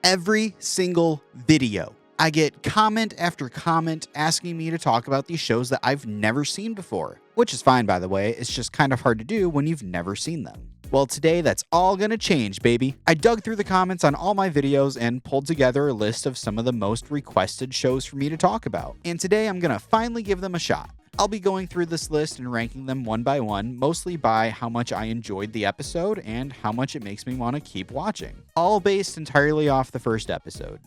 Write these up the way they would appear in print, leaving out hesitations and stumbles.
Every single video, I get comment after comment asking me to talk about these shows that I've never seen before, which is fine, by the way. It's just kind of hard to do when you've never seen them. Well, today that's all gonna change, baby. I dug through the comments on all my videos and pulled together a list of some of the most requested shows for me to talk about. And today I'm gonna finally give them a shot. I'll be going through this list and ranking them one by one, mostly by how much I enjoyed the episode and how much it makes me want to keep watching. All based entirely off the first episode.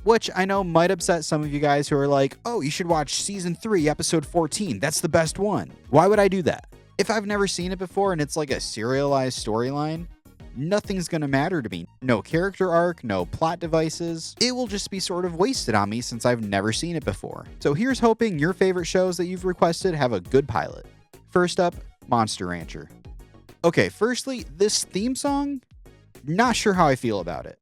Which I know might upset some of you guys who are like, oh, you should watch Season 3, Episode 14, that's the best one. Why would I do that? If I've never seen it before and it's like a serialized storyline, nothing's gonna matter to me. No character arc, no plot devices. It will just be sort of wasted on me since I've never seen it before. So here's hoping your favorite shows that you've requested have a good pilot. First up, Monster Rancher. Okay, firstly, this theme song, not sure how I feel about it.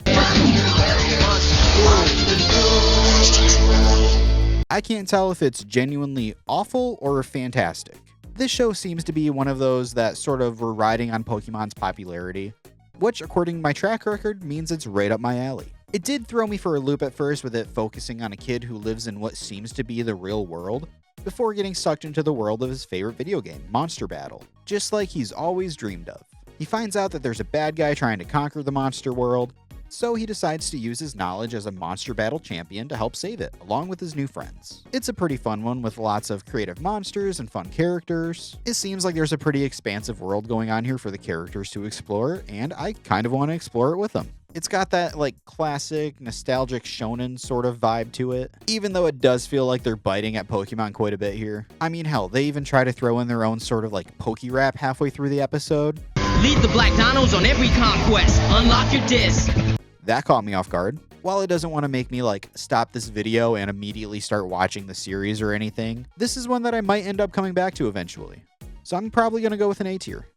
I can't tell if it's genuinely awful or fantastic. This show seems to be one of those that sort of were riding on Pokemon's popularity, which, according to my track record, means it's right up my alley. It did throw me for a loop at first with it focusing on a kid who lives in what seems to be the real world, before getting sucked into the world of his favorite video game, Monster Battle, just like he's always dreamed of. He finds out that there's a bad guy trying to conquer the monster world, so he decides to use his knowledge as a Monster Battle champion to help save it, along with his new friends. It's a pretty fun one with lots of creative monsters and fun characters. It seems like there's a pretty expansive world going on here for the characters to explore, and I kind of want to explore it with them. It's got that like classic, nostalgic shonen sort of vibe to it, even though it does feel like they're biting at Pokemon quite a bit here. I mean, hell, they even try to throw in their own sort of like Poke Rap halfway through the episode. Lead the Black Donos on every conquest. Unlock your disc. That caught me off guard. While it doesn't want to make me like stop this video and immediately start watching the series or anything, this is one that I might end up coming back to eventually. So I'm probably going to go with an A tier.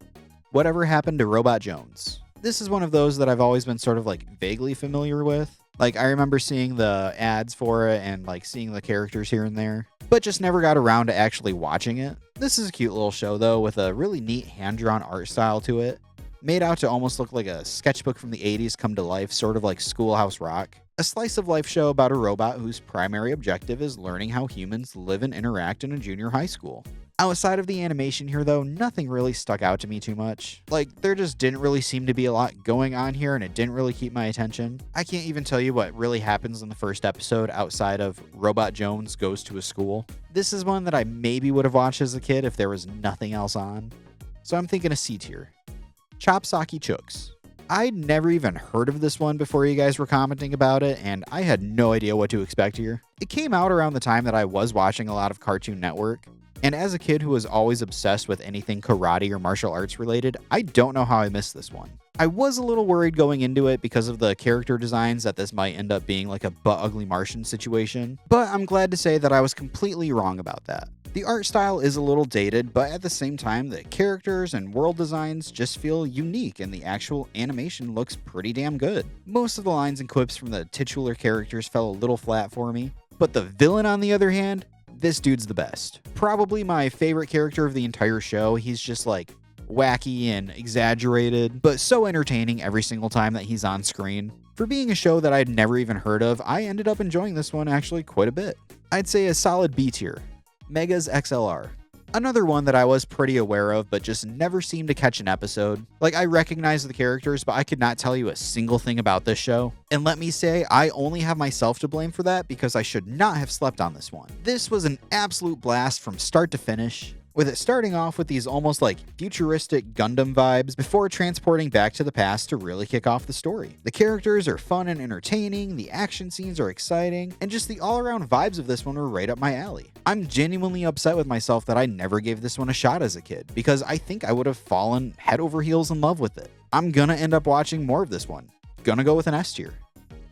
Whatever Happened to Robot Jones. This is one of those that I've always been sort of like vaguely familiar with. Like I remember seeing the ads for it and like seeing the characters here and there, but just never got around to actually watching it. This is a cute little show though, with a really neat hand-drawn art style to it. Made out to almost look like a sketchbook from the 80s come to life, sort of like Schoolhouse Rock. A slice of life show about a robot whose primary objective is learning how humans live and interact in a junior high school. Outside of the animation here though, nothing really stuck out to me too much. Like, there just didn't really seem to be a lot going on here and it didn't really keep my attention. I can't even tell you what really happens in the first episode outside of Robot Jones goes to a school. This is one that I maybe would have watched as a kid if there was nothing else on. So I'm thinking a C tier. Chopsaki Chokes. I'd never even heard of this one before you guys were commenting about it, and I had no idea what to expect here. It came out around the time that I was watching a lot of Cartoon Network, and as a kid who was always obsessed with anything karate or martial arts related, I don't know how I missed this one. I was a little worried going into it because of the character designs that this might end up being like a butt-ugly Martian situation, but I'm glad to say that I was completely wrong about that. The art style is a little dated, but at the same time, the characters and world designs just feel unique and the actual animation looks pretty damn good. Most of the lines and quips from the titular characters fell a little flat for me, but the villain on the other hand, this dude's the best. Probably my favorite character of the entire show. He's just like wacky and exaggerated, but so entertaining every single time that he's on screen. For being a show that I'd never even heard of, I ended up enjoying this one actually quite a bit. I'd say a solid B tier. Mega's XLR. Another one that I was pretty aware of, but just never seemed to catch an episode. Like, I recognize the characters, but I could not tell you a single thing about this show. And let me say, I only have myself to blame for that because I should not have slept on this one. This was an absolute blast from start to finish, with it starting off with these almost like futuristic Gundam vibes before transporting back to the past to really kick off the story. The characters are fun and entertaining, the action scenes are exciting, and just the all-around vibes of this one were right up my alley. I'm genuinely upset with myself that I never gave this one a shot as a kid, because I think I would have fallen head over heels in love with it. I'm gonna end up watching more of this one. Gonna go with an S tier.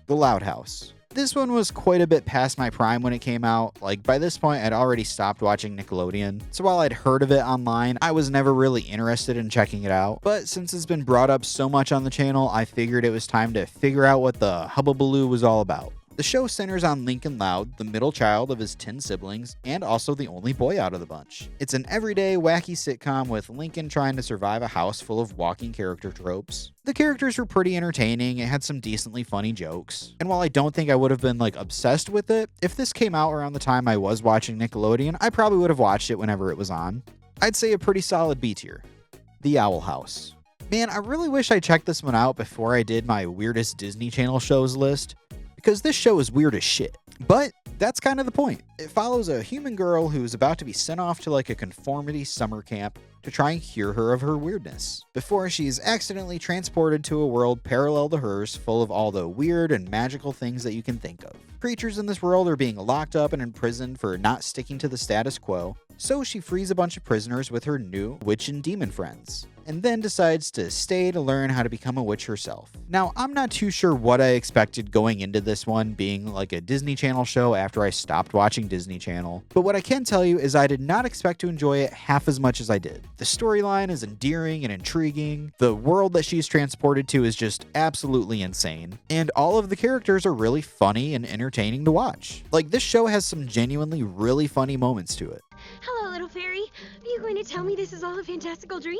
The Loud House. This one was quite a bit past my prime when it came out. Like, by this point, I'd already stopped watching Nickelodeon, so while I'd heard of it online, I was never really interested in checking it out. But since it's been brought up so much on the channel, I figured it was time to figure out what the hubbubaloo was all about. The show centers on Lincoln Loud, the middle child of his 10 siblings, and also the only boy out of the bunch. It's an everyday, wacky sitcom with Lincoln trying to survive a house full of walking character tropes. The characters were pretty entertaining, it had some decently funny jokes, and while I don't think I would have been obsessed with it, if this came out around the time I was watching Nickelodeon, I probably would have watched it whenever it was on. I'd say a pretty solid B tier. The Owl House. Man, I really wish I checked this one out before I did my weirdest Disney Channel shows list, because this show is weird as shit. But that's kind of the point. It follows a human girl who is about to be sent off to a conformity summer camp to try and cure her of her weirdness, before she's accidentally transported to a world parallel to hers, full of all the weird and magical things that you can think of. Creatures in this world are being locked up and imprisoned for not sticking to the status quo, so she frees a bunch of prisoners with her new witch and demon friends, and then decides to stay to learn how to become a witch herself. Now, I'm not too sure what I expected going into this one being a Disney Channel show after I stopped watching Disney Channel, but what I can tell you is I did not expect to enjoy it half as much as I did. The storyline is endearing and intriguing, the world that she's transported to is just absolutely insane, and all of the characters are really funny and entertaining to watch. This show has some genuinely really funny moments to it. Hello, little fairy. Are you going to tell me this is all a fantastical dream?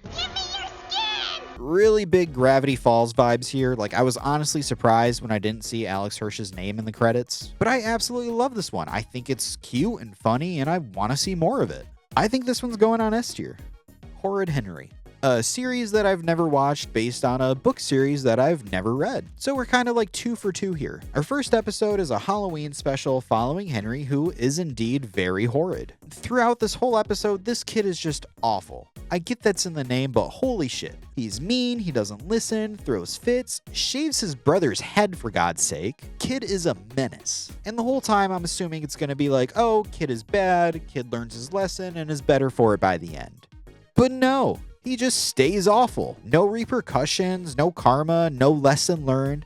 Give me your skin! Really big Gravity Falls vibes here. I was honestly surprised when I didn't see Alex Hirsch's name in the credits. But I absolutely love this one. I think it's cute and funny, and I want to see more of it. I think this one's going on S tier. Horrid Henry. A series that I've never watched based on a book series that I've never read. So we're kind of 2 for 2 here. Our first episode is a Halloween special following Henry, who is indeed very horrid. Throughout this whole episode, this kid is just awful. I get that's in the name, but holy shit. He's mean, he doesn't listen, throws fits, shaves his brother's head for God's sake. Kid is a menace. And the whole time I'm assuming it's gonna be oh, kid is bad, kid learns his lesson and is better for it by the end. But no. He just stays awful. No repercussions, no karma, no lesson learned.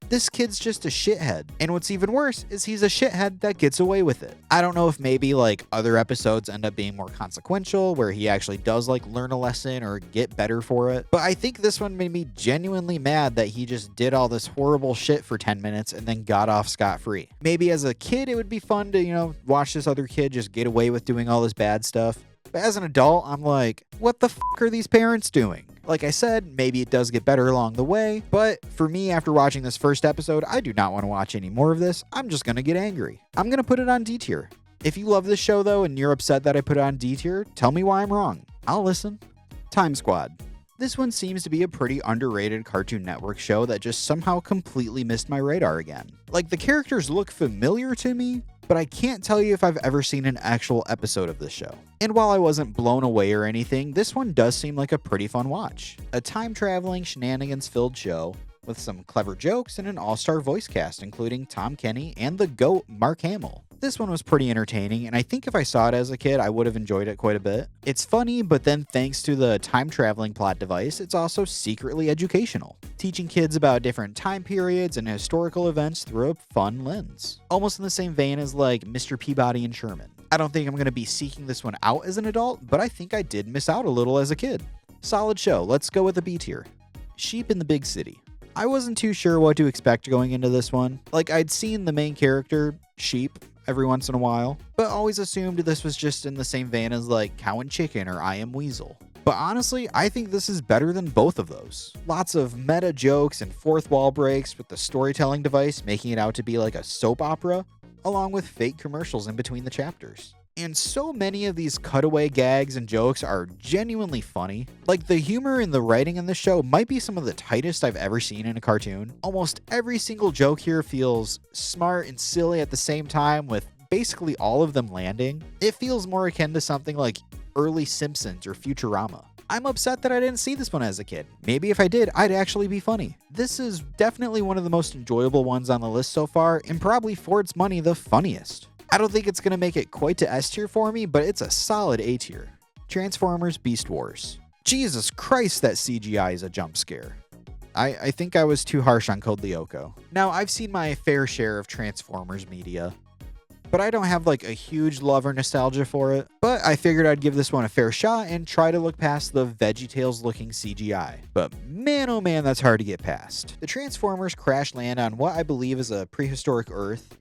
This kid's just a shithead. And what's even worse is he's a shithead that gets away with it. I don't know if maybe other episodes end up being more consequential, where he actually does learn a lesson or get better for it. But I think this one made me genuinely mad that he just did all this horrible shit for 10 minutes and then got off scot-free. Maybe as a kid it would be fun to, watch this other kid just get away with doing all this bad stuff. But as an adult, I'm what the f*** are these parents doing? Like I said, maybe it does get better along the way, but for me, after watching this first episode, I do not want to watch any more of this. I'm just going to get angry. I'm going to put it on D tier. If you love this show, though, and you're upset that I put it on D tier, tell me why I'm wrong. I'll listen. Time Squad. This one seems to be a pretty underrated Cartoon Network show that just somehow completely missed my radar again. The characters look familiar to me, but I can't tell you if I've ever seen an actual episode of this show. And while I wasn't blown away or anything, this one does seem like a pretty fun watch. A time-traveling, shenanigans-filled show with some clever jokes and an all-star voice cast, including Tom Kenny and the GOAT, Mark Hamill. This one was pretty entertaining, and I think if I saw it as a kid, I would have enjoyed it quite a bit. It's funny, but then thanks to the time-traveling plot device, it's also secretly educational, teaching kids about different time periods and historical events through a fun lens. Almost in the same vein as Mr. Peabody and Sherman. I don't think I'm going to be seeking this one out as an adult, but I think I did miss out a little as a kid. Solid show. Let's go with a B tier. Sheep in the Big City. I wasn't too sure what to expect going into this one. I'd seen the main character, Sheep, every once in a while, but always assumed this was just in the same vein as Cow and Chicken or I Am Weasel. But honestly, I think this is better than both of those. Lots of meta jokes and fourth wall breaks, with the storytelling device making it out to be a soap opera, along with fake commercials in between the chapters. And so many of these cutaway gags and jokes are genuinely funny. The humor and the writing in this show might be some of the tightest I've ever seen in a cartoon. Almost every single joke here feels smart and silly at the same time, with basically all of them landing. It feels more akin to something like early Simpsons or Futurama. I'm upset that I didn't see this one as a kid. Maybe if I did, I'd actually be funny. This is definitely one of the most enjoyable ones on the list so far, and probably for its money, the funniest. I don't think it's going to make it quite to S tier for me, but it's a solid A tier. Transformers Beast Wars. Jesus Christ, that CGI is a jump scare. I think I was too harsh on Code Lyoko. Now, I've seen my fair share of Transformers media. but I don't have like a huge love or nostalgia for it. But I figured I'd give this one a fair shot and try to look past the VeggieTales looking CGI. But man, oh man, that's hard to get past. The Transformers crash land on what I believe is a prehistoric Earth.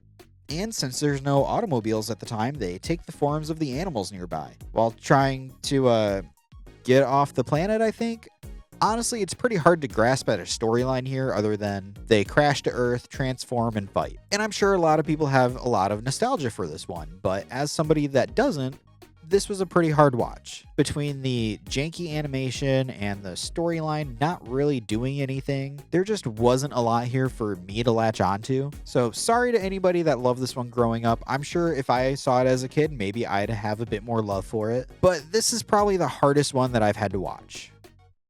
And since there's no automobiles at the time, they take the forms of the animals nearby while trying to get off the planet, I think. Honestly, it's pretty hard to grasp at a storyline here other than they crash to Earth, transform, and fight. And I'm sure a lot of people have a lot of nostalgia for this one, but as somebody that doesn't, this was a pretty hard watch. Between the janky animation and the storyline not really doing anything, there just wasn't a lot here for me to latch onto. So sorry to anybody that loved this one growing up. I'm sure if I saw it as a kid, maybe I'd have a bit more love for it. But this is probably the hardest one that I've had to watch.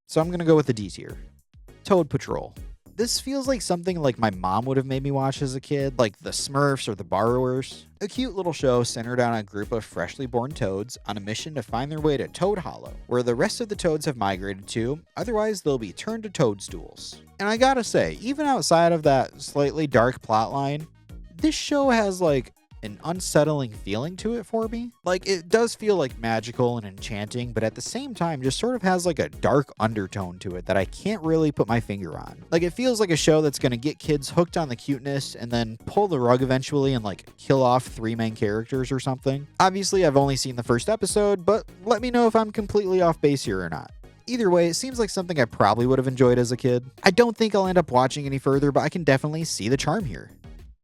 So I'm going to go with the D tier. Toad Patrol. This feels like something like my mom would have made me watch as a kid, like the Smurfs or the Borrowers. A cute little show centered on a group of freshly born toads on a mission to find their way to Toad Hollow, where the rest of the toads have migrated to, otherwise they'll be turned to toadstools. And I gotta say, even outside of that slightly dark plotline, this show has like an unsettling feeling to it for me. Like, it does feel like magical and enchanting, but at the same time just sort of has like a dark undertone to it that I can't really put my finger on. Like, it feels like a show that's gonna get kids hooked on the cuteness and then pull the rug eventually and like kill off 3 main characters or something. Obviously, I've only seen the first episode, but let me know if I'm completely off base here or not. Either way, it seems like something I probably would have enjoyed as a kid. I don't think I'll end up watching any further, but I can definitely see the charm here.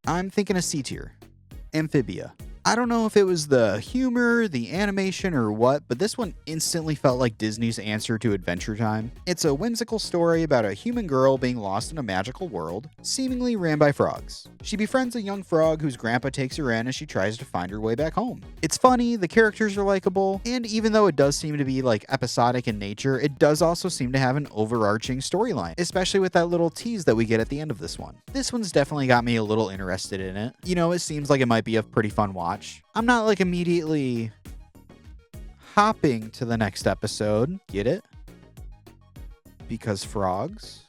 I'm thinking a C tier. Amphibia. I don't know if it was the humor, the animation, or what, but this one instantly felt like Disney's answer to Adventure Time. It's a whimsical story about a human girl being lost in a magical world, seemingly ran by frogs. She befriends a young frog whose grandpa takes her in as she tries to find her way back home. It's funny, the characters are likable, and even though it does seem to be like episodic in nature, it does also seem to have an overarching storyline, especially with that little tease that we get at the end of this one. This one's definitely got me a little interested in it. You know, it seems like it might be a pretty fun watch. I'm not like immediately hopping to the next episode. Get it? Because frogs,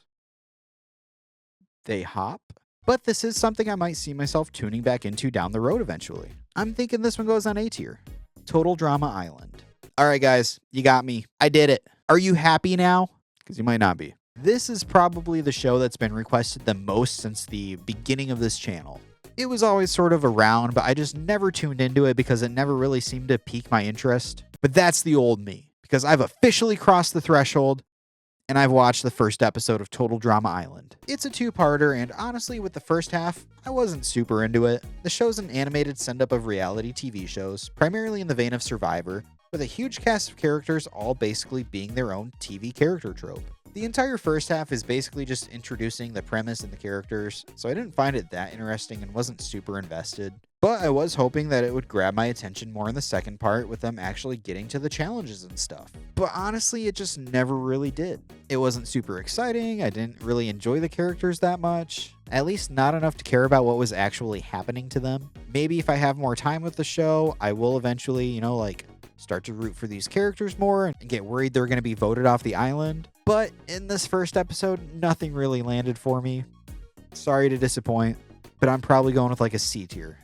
they hop. But this is something I might see myself tuning back into down the road eventually. I'm thinking this one goes on A tier. Total Drama Island. All right, guys, you got me. I did it. Are you happy now? Because you might not be. This is probably the show that's been requested the most since the beginning of this channel. It was always sort of around, but I just never tuned into it because it never really seemed to pique my interest. But that's the old me, because I've officially crossed the threshold, and I've watched the first episode of Total Drama Island. It's a 2-parter, and honestly, with the first half, I wasn't super into it. The show's an animated send-up of reality TV shows, primarily in the vein of Survivor, with a huge cast of characters all basically being their own TV character trope. The entire first half is basically just introducing the premise and the characters, so I didn't find it that interesting and wasn't super invested. But I was hoping that it would grab my attention more in the second part with them actually getting to the challenges and stuff. But honestly, it just never really did. It wasn't super exciting, I didn't really enjoy the characters that much, at least not enough to care about what was actually happening to them. Maybe if I have more time with the show, I will eventually, start to root for these characters more and get worried they're going to be voted off the island. But in this first episode, nothing really landed for me. Sorry to disappoint, but I'm probably going with like a C tier.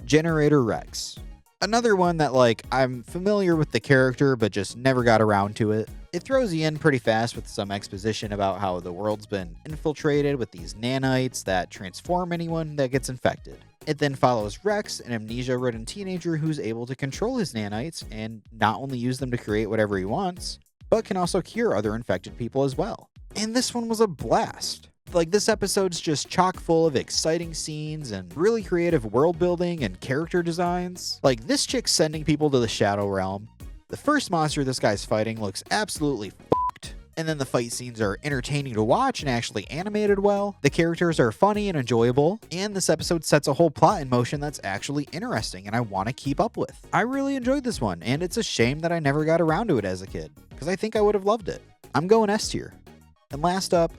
Generator Rex. Another one that I'm familiar with the character but just never got around to it. It throws you in pretty fast with some exposition about how the world's been infiltrated with these nanites that transform anyone that gets infected. It then follows Rex, an amnesia-ridden teenager who's able to control his nanites and not only use them to create whatever he wants, but can also cure other infected people as well. And this one was a blast. This episode's just chock full of exciting scenes and really creative world building and character designs. This chick's sending people to the Shadow Realm. The first monster this guy's fighting looks absolutely fucked. And then the fight scenes are entertaining to watch and actually animated well. The characters are funny and enjoyable. And this episode sets a whole plot in motion that's actually interesting and I want to keep up with. I really enjoyed this one, and it's a shame that I never got around to it as a kid, because I think I would have loved it. I'm going S tier. And last up,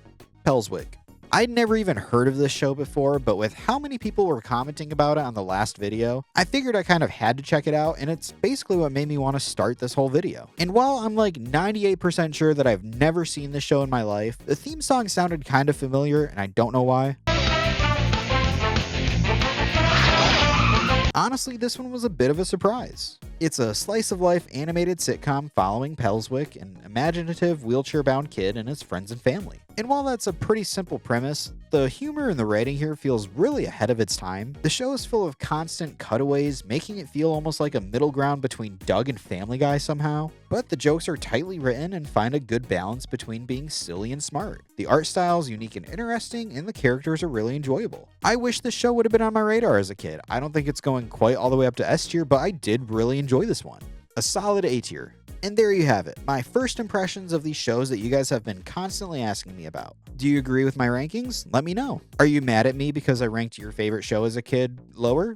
Pellswick. I'd never even heard of this show before, but with how many people were commenting about it on the last video, I figured I kind of had to check it out, and it's basically what made me want to start this whole video. And while I'm 98% sure that I've never seen this show in my life, the theme song sounded kind of familiar, and I don't know why. Honestly, this one was a bit of a surprise. It's a slice-of-life animated sitcom following Pellswick, an imaginative wheelchair-bound kid and his friends and family. And while that's a pretty simple premise, the humor and the writing here feels really ahead of its time. The show is full of constant cutaways, making it feel almost like a middle ground between Doug and Family Guy somehow. But the jokes are tightly written and find a good balance between being silly and smart. The art style is unique and interesting, and the characters are really enjoyable. I wish this show would have been on my radar as a kid. I don't think it's going quite all the way up to S tier, but I did really enjoy this one. A solid A tier. And there you have it, my first impressions of these shows that you guys have been constantly asking me about. Do you agree with my rankings? Let me know. Are you mad at me because I ranked your favorite show as a kid lower?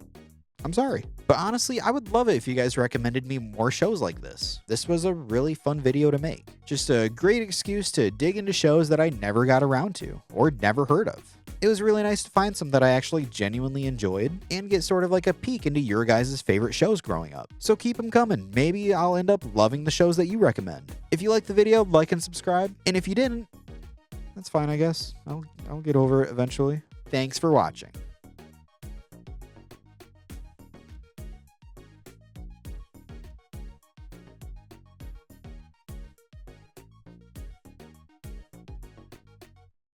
I'm sorry. But honestly, I would love it if you guys recommended me more shows like this. This was a really fun video to make. Just a great excuse to dig into shows that I never got around to, or never heard of. It was really nice to find some that I actually genuinely enjoyed and get sort of like a peek into your guys' favorite shows growing up. So keep them coming. Maybe I'll end up loving the shows that you recommend. If you liked the video, like and subscribe. And if you didn't, that's fine, I guess. I'll get over it eventually. Thanks for watching.